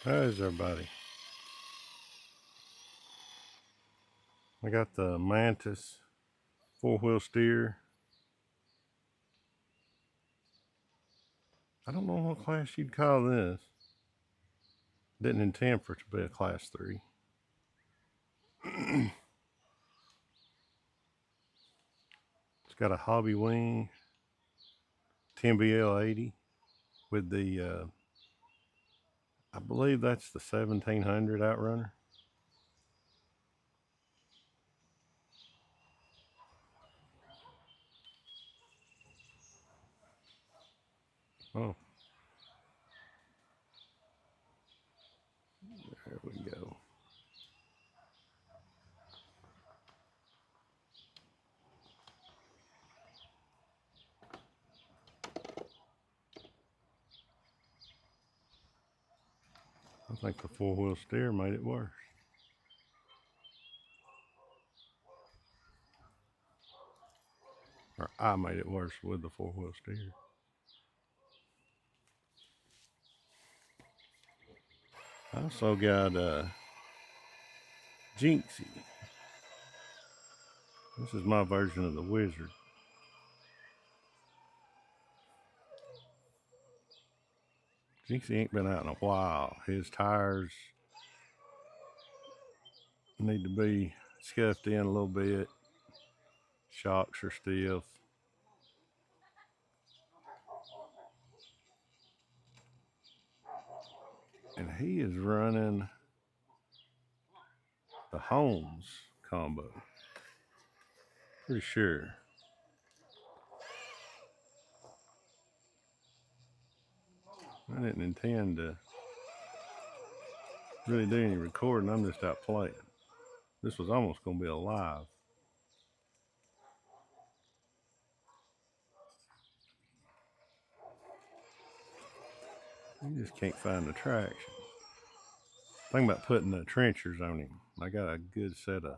How's everybody? I got the Mantis 4-wheel steer. I don't know what class you'd call this. Didn't intend for it to be a class 3. It's got a hobby wing 10BL80 with the, I believe that's the 1700 Outrunner. Oh, there we go. I think the 4-wheel steer made it worse. Or I made it worse with the 4-wheel steer. I also got Jinxie. This is my version of the Wizard. Jinxie ain't been out in a while. His tires need to be scuffed in a little bit. Shocks are stiff. And he is running the Holmes combo. Pretty sure. I didn't intend to really do any recording. I'm just out playing. This was almost going to be a live. You just can't find the traction. Think about putting the trenchers on him. I got a good set of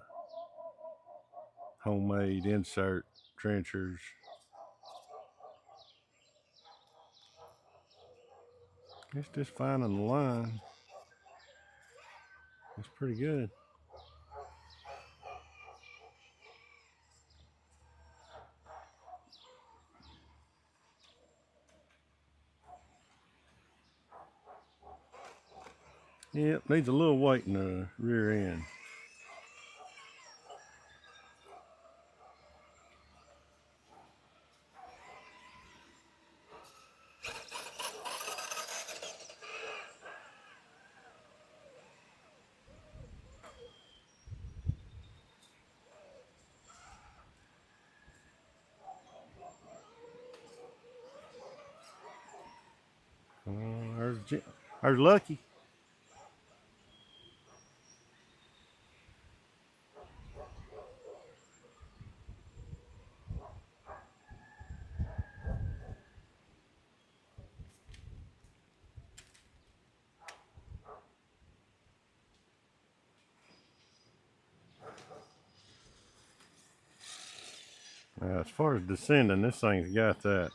homemade insert trenchers. It's just finding the line. It's pretty good. Yep, needs a little weight in the rear end. There's Lucky. As far as descending, this thing's got that.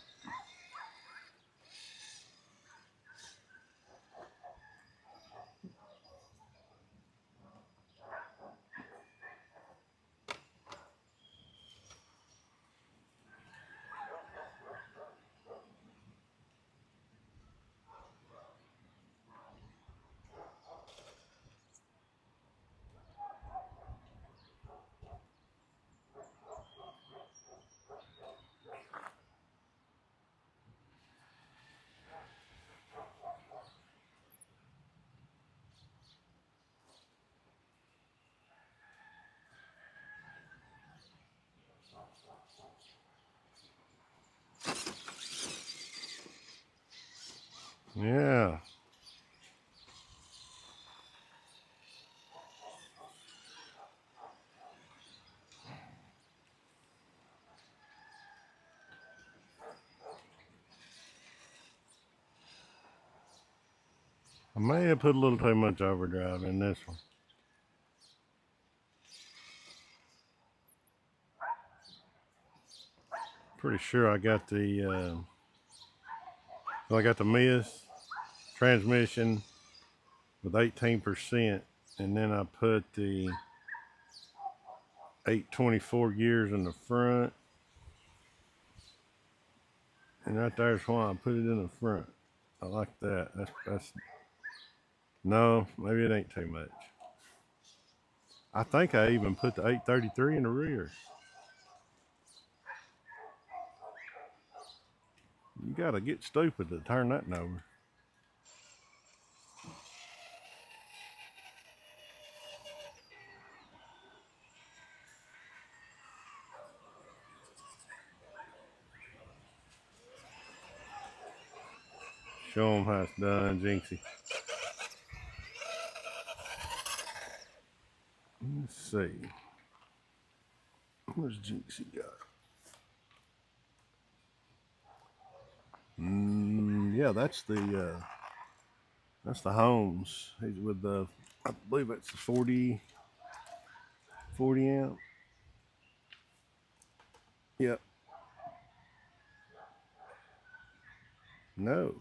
Yeah. I may have put a little too much overdrive in this one. Pretty sure I got the miss transmission with 18%, and then I put the 824 gears in the front, and right there's why I put it in the front. I like that. That's no, maybe it ain't too much. I think I even put the 833 in the rear. You gotta get stupid to turn that over. Show them how it's done, Jinxie. Let's see. Where's Jinxie got? Yeah, that's the Holmes. He's with the, I believe it's the 40 amp. Yep. No.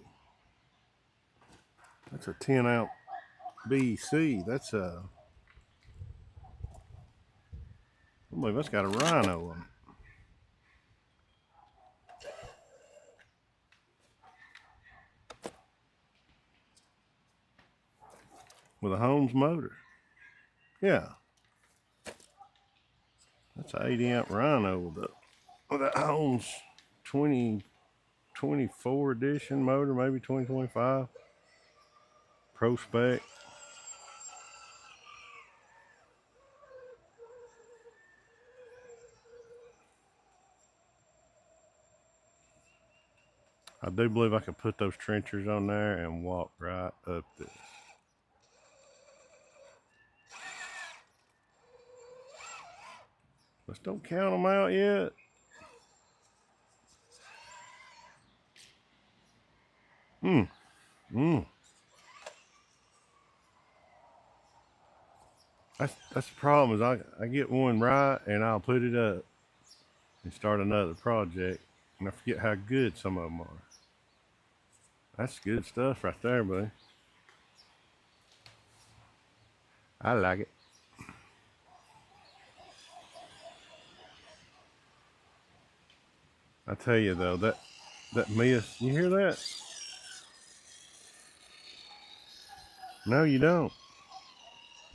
That's a 10 amp BC. That's a, I believe that's got a Rhino on it. With a Holmes motor. Yeah. That's an 80 amp Rhino with a Holmes 2024 edition motor, maybe 2025. Pro spec. I do believe I could put those trenchers on there and walk right up this. Let's don't count them out yet. That's the problem is I get one right and I'll put it up and start another project and I forget how good some of them are. That's good stuff right there, buddy. I like it. I tell you though, that mist, you hear that? No, you don't.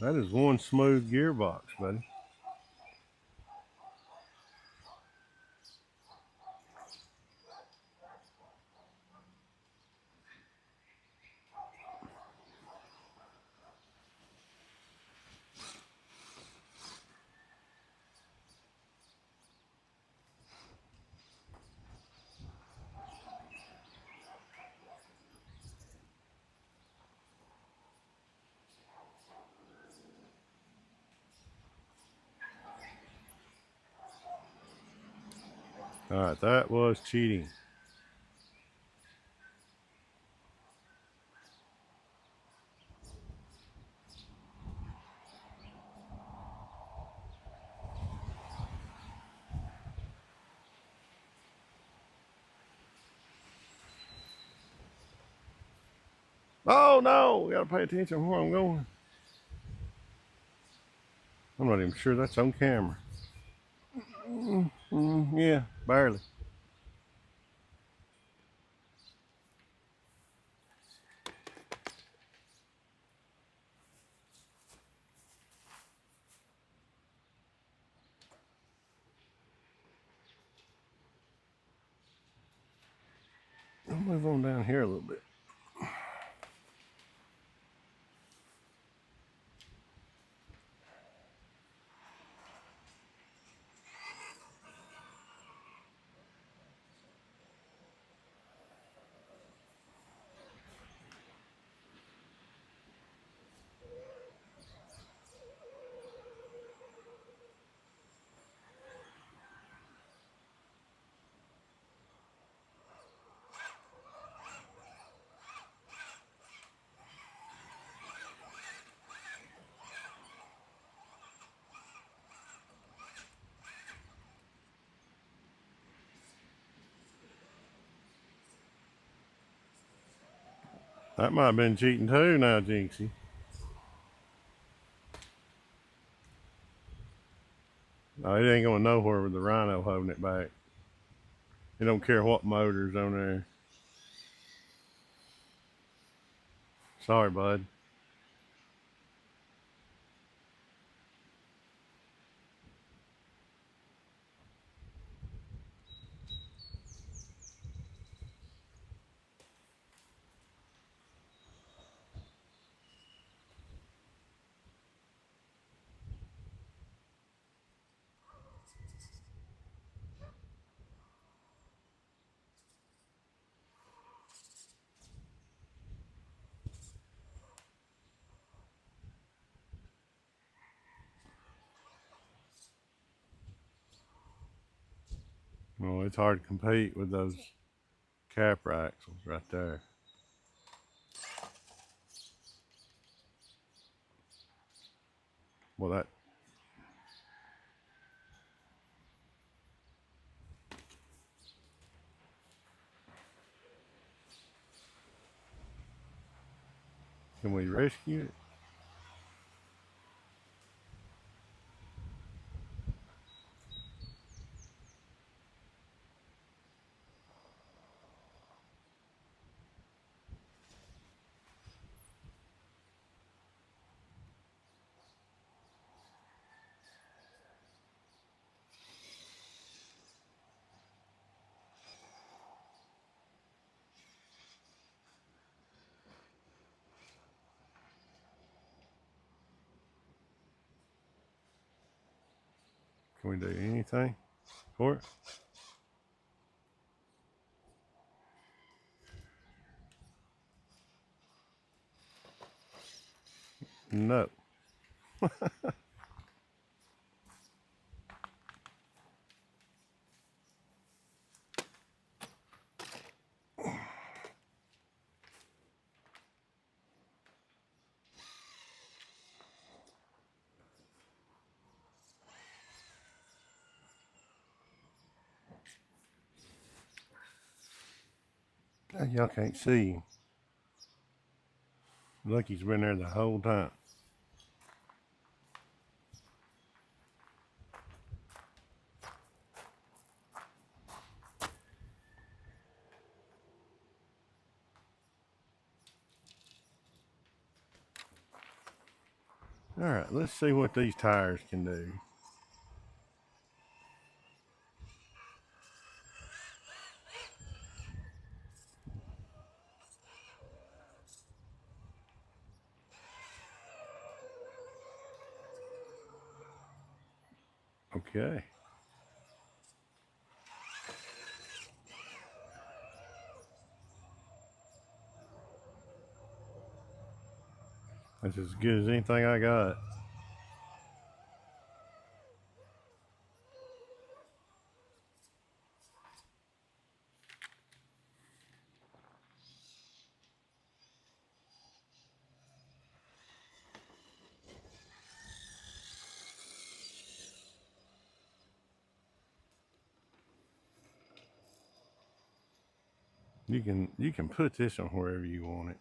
That is one smooth gearbox, buddy. All right, that was cheating. Oh no, we gotta pay attention where I'm going. I'm not even sure that's on camera. Yeah, barely. I'll move on down here a little bit. That might have been cheating too now, Jinxie. No, it ain't going nowhere with the Rhino holding it back. It don't care what motor's on there. Sorry, bud. Well, it's hard to compete with those capper axles right there. Well, that can we rescue it? Can we do anything for it? No. Y'all can't see him. Look, he's been there the whole time. All right, let's see what these tires can do. Okay. That's as good as anything I got. You can put this on wherever you want it.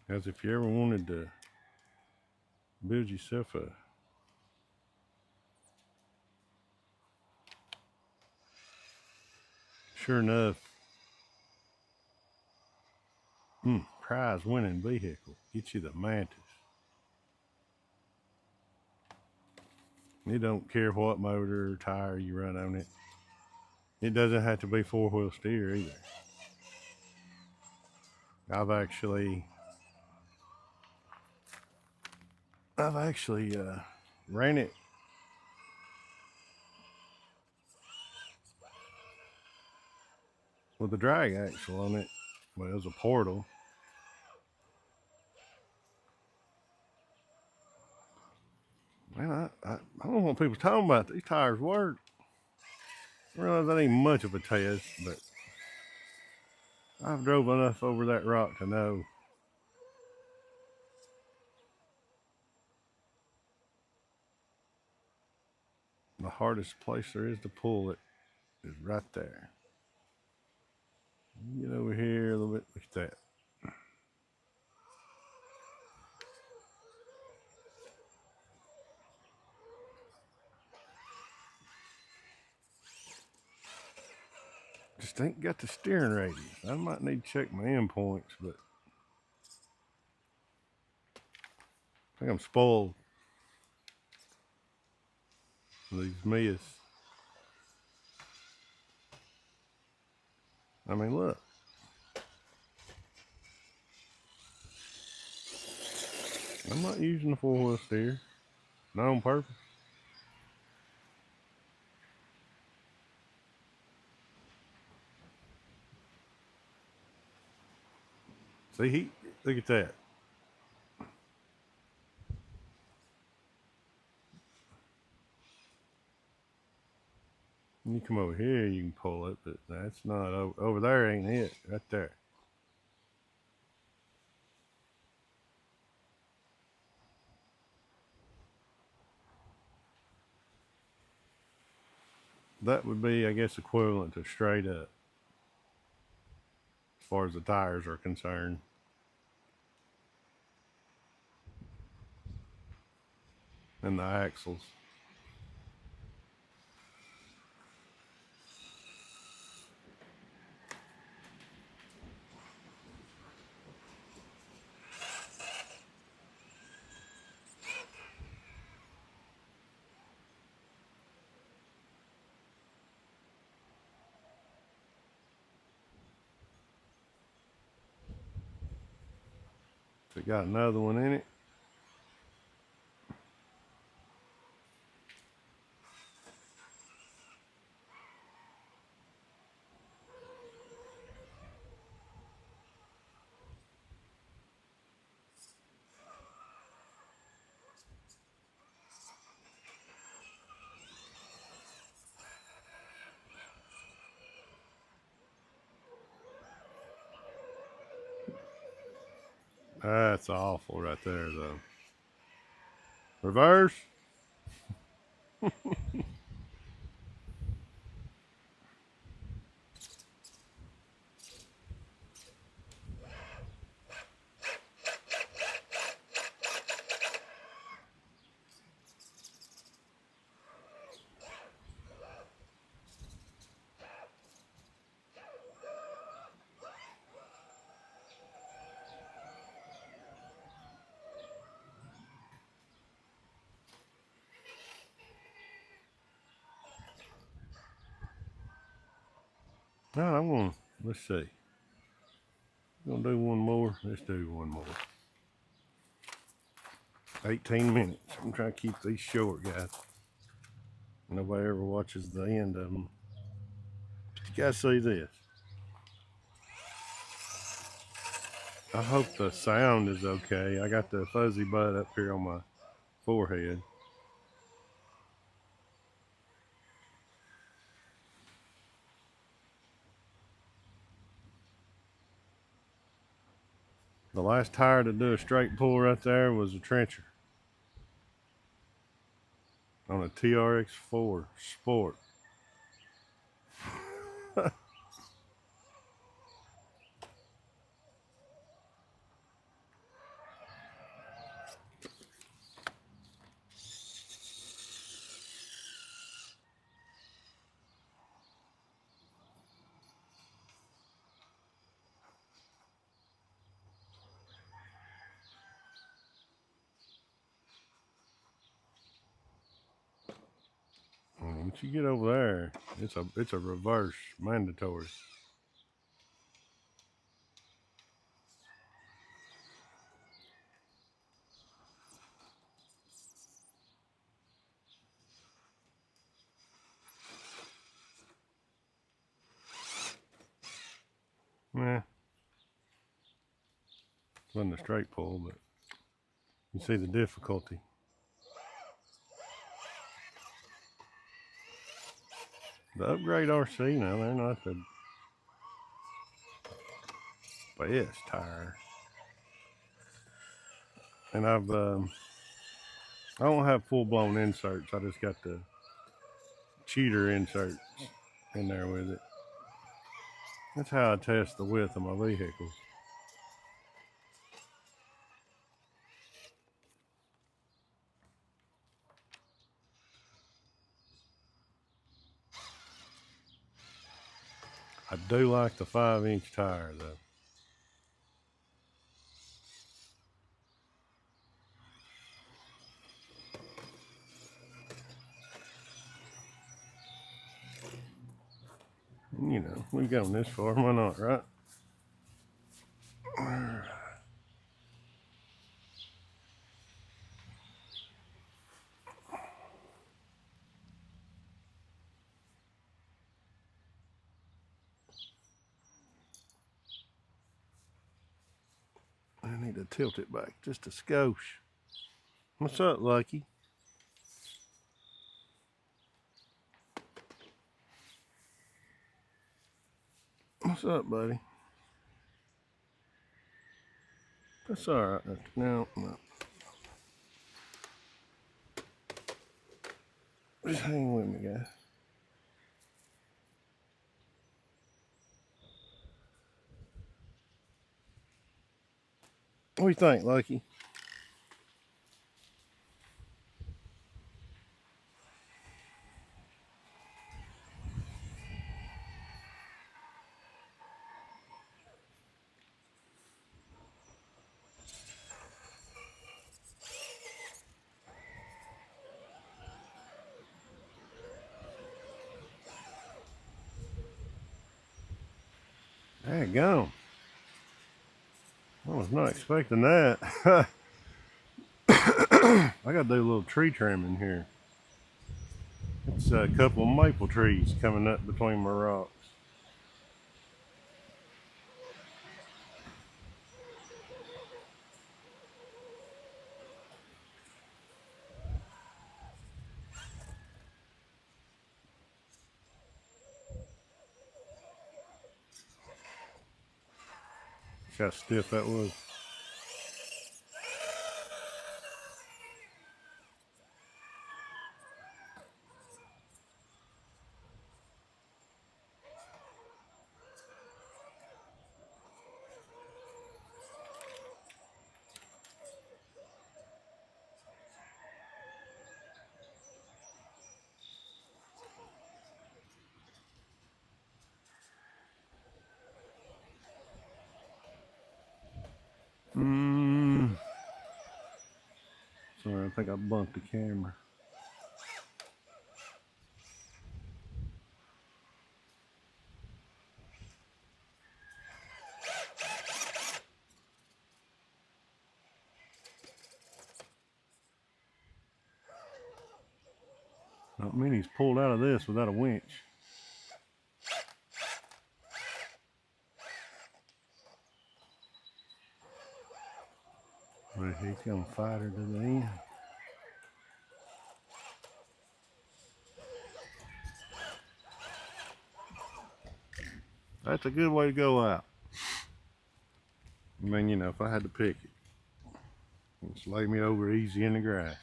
As if you ever wanted to build yourself a sure enough, prize winning vehicle. Get you the Mantis. It don't care what motor or tire you run on it. It doesn't have to be 4-wheel steer either. I've actually ran it with a drag axle on it. Well, it was a portal. Man, I don't know what people talking about. These tires work. I realize that ain't much of a test, but I've drove enough over that rock to know the hardest place there is to pull it is right there. Get over here a little bit. Look at that. Just ain't got the steering radius. I might need to check my endpoints, but I think I'm spoiled with these myths. I mean, look. I'm not using the 4-wheel steer. Not on purpose. See, look at that. When you come over here, you can pull it, but that's not over there. Ain't it right there? That would be, I guess, equivalent to straight up, as far as the tires are concerned. And the axles. So it got another one in it. That's awful right there, though. Reverse. No, I'm gonna, let's see. I'm gonna do one more. Let's do one more. 18 minutes. I'm trying to keep these short, guys. Nobody ever watches the end of them. But you guys see this. I hope the sound is okay. I got the fuzzy butt up here on my forehead. The last tire to do a straight pull right there was a trencher on a TRX4 Sport. Once you get over there, it's a reverse mandatory. Nah, it wasn't a straight pull, but you see the difficulty. The upgrade RC now, they're not the best tire. And I don't have full-blown inserts. I just got the cheater inserts in there with it. That's how I test the width of my vehicles. I do like the 5-inch tire though. You know, we've gone this far, why not, right? I need to tilt it back just a skosh. What's up, Lucky? What's up, buddy? That's all right. No. Just hang with me, guys. What do you think, Lucky? There you go. I was not expecting that. I gotta do a little tree trimming here. It's a couple of maple trees coming up between my rocks. See how stiff that was. Sorry, I think I bumped the camera. Not many's pulled out of this without a winch. But he's gonna fight her to the end. That's a good way to go out. I mean, you know, if I had to pick it, just lay me over easy in the grass.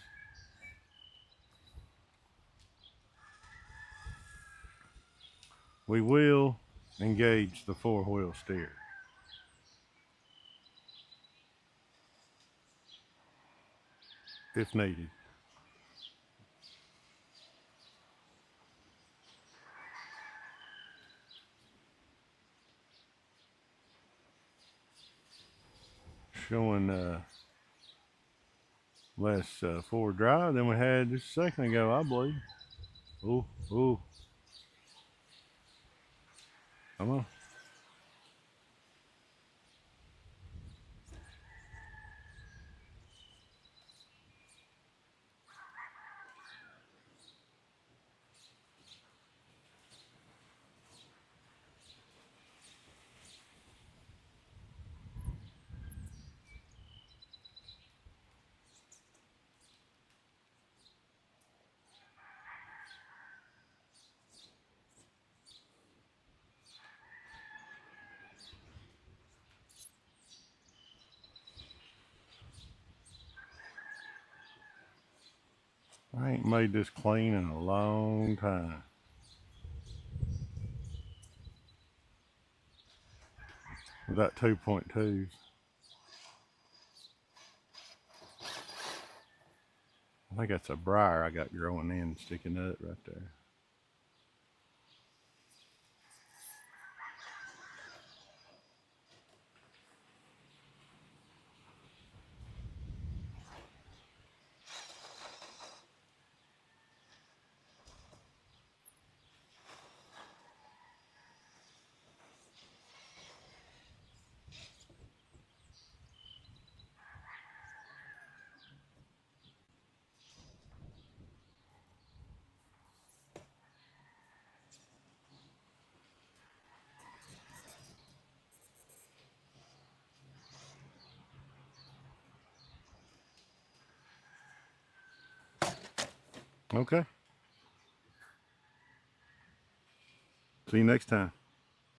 We will engage the 4-wheel steer if needed. Showing less forward drive than we had just a second ago, I believe. Ooh. Come on. I ain't made this clean in a long time. Without 2.2s. I think that's a briar I got growing in, sticking up right there. Okay. See you next time.